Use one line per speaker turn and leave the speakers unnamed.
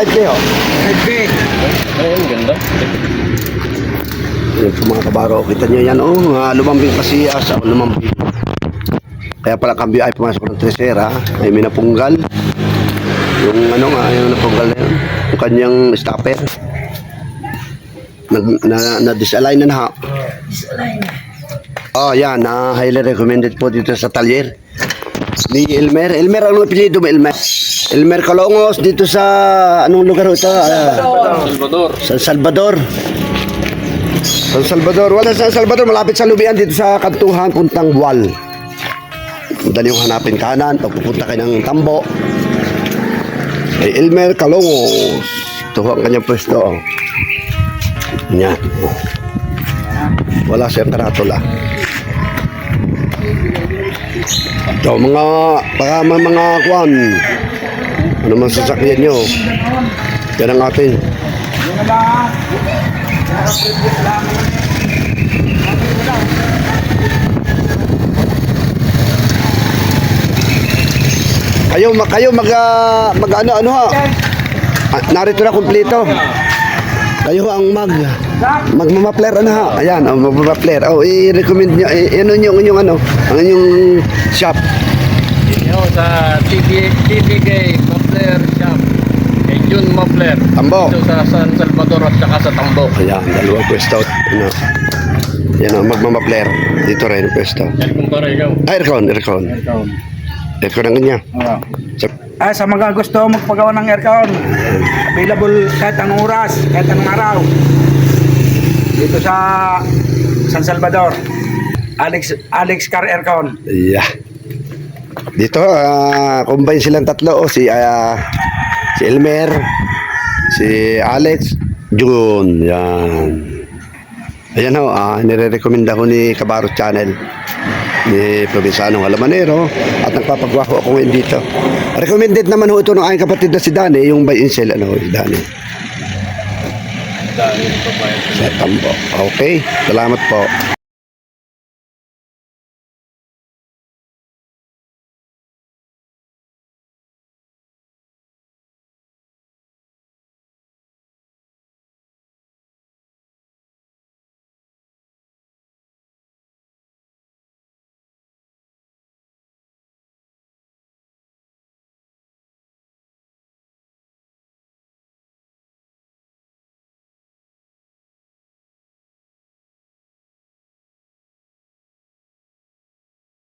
side kayo?
Side B.
Ayun, ganda.
Yan po mga kabaro, kita nyo yan, lumambing pa si Asa, lumambing. Kaya pala kambyo ay pumasok ng tresera, ay minapunggal. Yung yung napunggal na yun, yung kanyang stopper. Na-disalign na. Oh, yan, highly recommended po dito sa talyer. Ni Elmer. Elmer, anong apelyido mo, Elmer? Elmer Calongos, dito sa, anong lugar ito?
Salvador.
San Salvador. San Salvador. Wala sa San Salvador, malapit sa Lubian, dito sa kantuhan, puntang Bual. Madali yung hanapin kanan, pag pupunta kayo ng Tambo. Ay Elmer Calongos. Ito ang kanyang pwesto. Yan. Wala siyang karatula. Ito, baka mga kwan. Ano man sasakyan nyo? Yan ang atin. Kayo mag ano ha. Narito na kumpleto. Kayo ang magmamapler ano ha. Ayan, magmamapler. I-recommend niyo ano yung ang inyong shop.
Yo, sa TBK Mapler Shop. Kay Jun Mapler.
Tambo.
Dito sa San Salvador at saka sa Tambo.
Ayan, dalawang pwesto. Yan o, magmamapler. Dito rin pwesto.
Yan kumpara ikaw.
Aircon. Aircon ang kanya.
Sa mga gusto magpagawa ng aircon, available kahit anong oras, kahit anong araw. Dito sa San Salvador. Alex Car Aircon.
Yeah. Dito, combine silang tatlo. Si Elmer, si Alex, June. Yan. Ayan ho, nire-recommenda ko ni Kabaro Channel, ni Provinciano Halamanero, at nagpapagawa ko ako ngayon dito. Recommended naman ho ito ng aking kapatid na si Dani, yung by Incel, si Dani.
Dahil pa ba?
Sa Tambo. Okay, salamat po.